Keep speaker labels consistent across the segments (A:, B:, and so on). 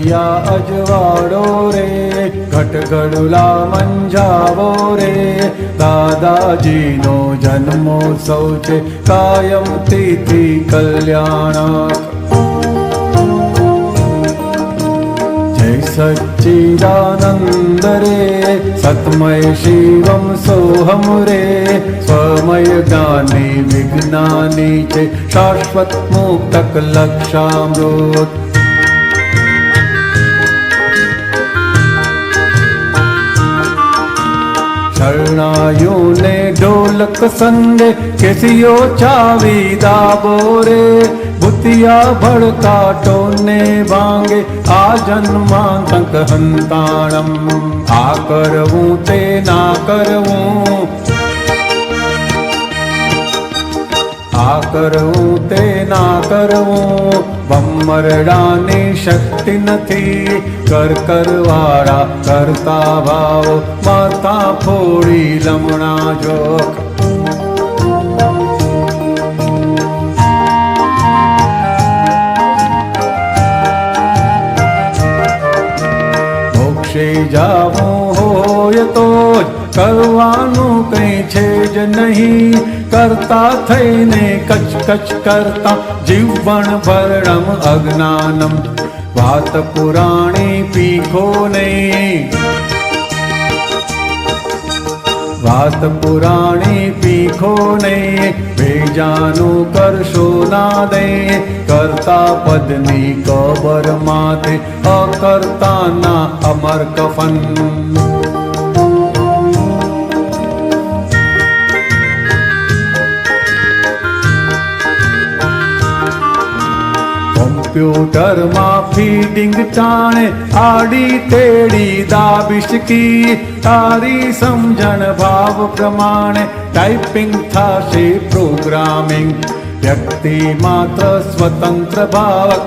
A: અવસરિયા અજવાડો રે, ઘટગડુલા મંજાવો રે, દાદાજીનો જન્મોત્સવ છે કાયમ તિથિ કલ્યાણક. જય સચ્ચિદાનંદ રે, સતમય શિવમ સોહમ રે, સ્વમય જ્ઞાની વિજ્ઞાની છે શાશ્વત મુક્તક લક્ષામૃત. શરણાયુને ઢોલક સંગે કેસિયો ચાવી દાબો રે, ભૂતિયા ભડકાટો ને ભાંગે આ જન્માંતક હંતાણમ. આ કરવું તે ના કરવું, આ કરવું તે ના કરવું, બમરડાની શક્તિ નથી, કર કરવાળા કરતા ભાવ, માથા ફોડી લમણા જોખ. મોક્ષે જાવું હોય તો જ કરવાનું કંઈ છે જ નહીં, કરતા થઈને કચ કચ કરતા જીવન ભરણમ અજ્ઞાનમ. વાત પુરાણી પીખો નહીં, વાત પુરાણી પીખો નહીં, ભેજાનું કરશો ના દે, કરતા પદની કબર માથે અકર્તાના અમર કફન. કોમ્પ્યુટરમાં ફીડિંગ ટાણે આડી તેડી દાબિશકી, તારી સમજણ ભાવ પ્રમાણે ટાઈપિંગ થશે પ્રોગ્રામિંગ. વ્યક્તિ માત્ર સ્વતંત્ર ભાવક,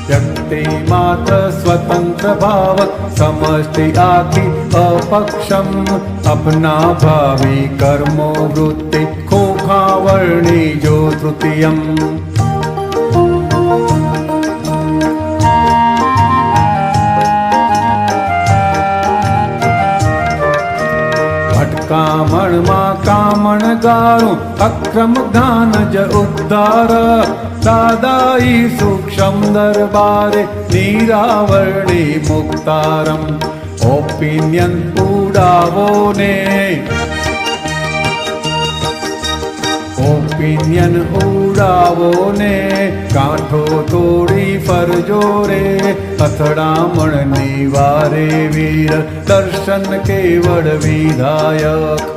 A: વ્યક્તિ માત્ર સ્વતંત્ર ભાવક, સમષ્ટિ આખી અપક્ષમ. અપના ભાવી કર્મો વૃત્તિ ખોખા વર્ણી જો તૃતીયમ. ભટકામણમાં કામણ ગારું, અક્રમ જ્ઞાન જ ઉદ્ધાર. દાદાઈ સૂક્ષ્મ દરબારે નિરાવરણી મુક્તારમ. ઓપિનિયન ઉડાવો ને, ઓપિનિયન ઉડાવો ને, કાંઠો તોડી ફરજો રે, અથડામણની વારે વીર દર્શન કેવળ વિધાયક.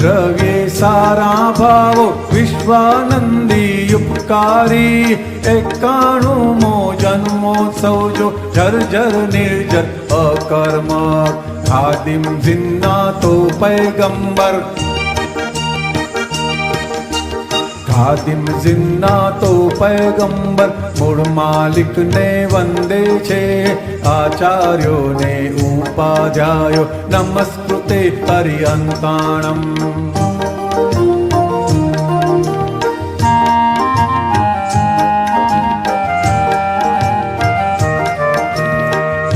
A: દ્રવ્ય સારા ભાવો વિશ્વાનંદી ઉપકારી, 91મો જન્મોત્સવ જો જર્જર નિર્જર અકર્મ. ખાદિમ જિન્ના તો પૈગંબર, ખાદિમ જિન્ના તો પૈગંબર, મૂળ માલિકને વંદે છે, આચાર્યોને ઉપાધ્યાયો નમસ્કૃતે હરિયંતાણમ.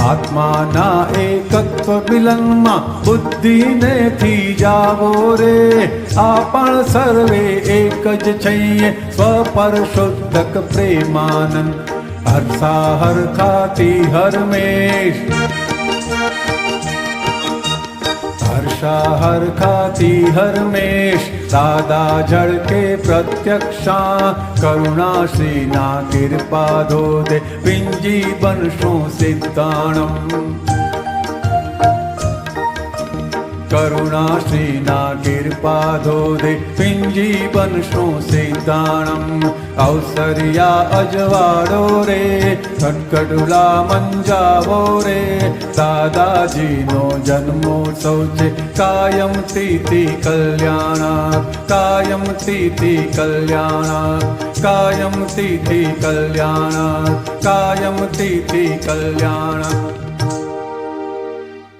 A: આત્માના એકત્વ મિલનમાં બુદ્ધિને થી જાવો રે, આપણ સર્વે એક જ છીએ સ્વપર શુદ્ધક પ્રેમાનંદ. હર્ષા હરખાતી હરમેશ, હર્ષા હરખાતી હરમેશ, દાદા ઝળકે પ્રત્યક્ષા. કરુણા શ્રીના કૃપા ધોધે પિંજી બનશું સિદ્ધાણમ. કરુણા શ્રીના કૃપા ધોધે પિંજી બનશું સિદ્ધાણમ. અવસરિયા અજવાડો રે, ઘટગડુલા મંજાવો રે, દાદાજીનો જન્મોત્સવ છે કાયમ તિથિ કલ્યાણક. કાયમ તિથિ કલ્યાણક, કાયમ તિથિ કલ્યાણક, કાયમ તિથિ કલ્યાણક.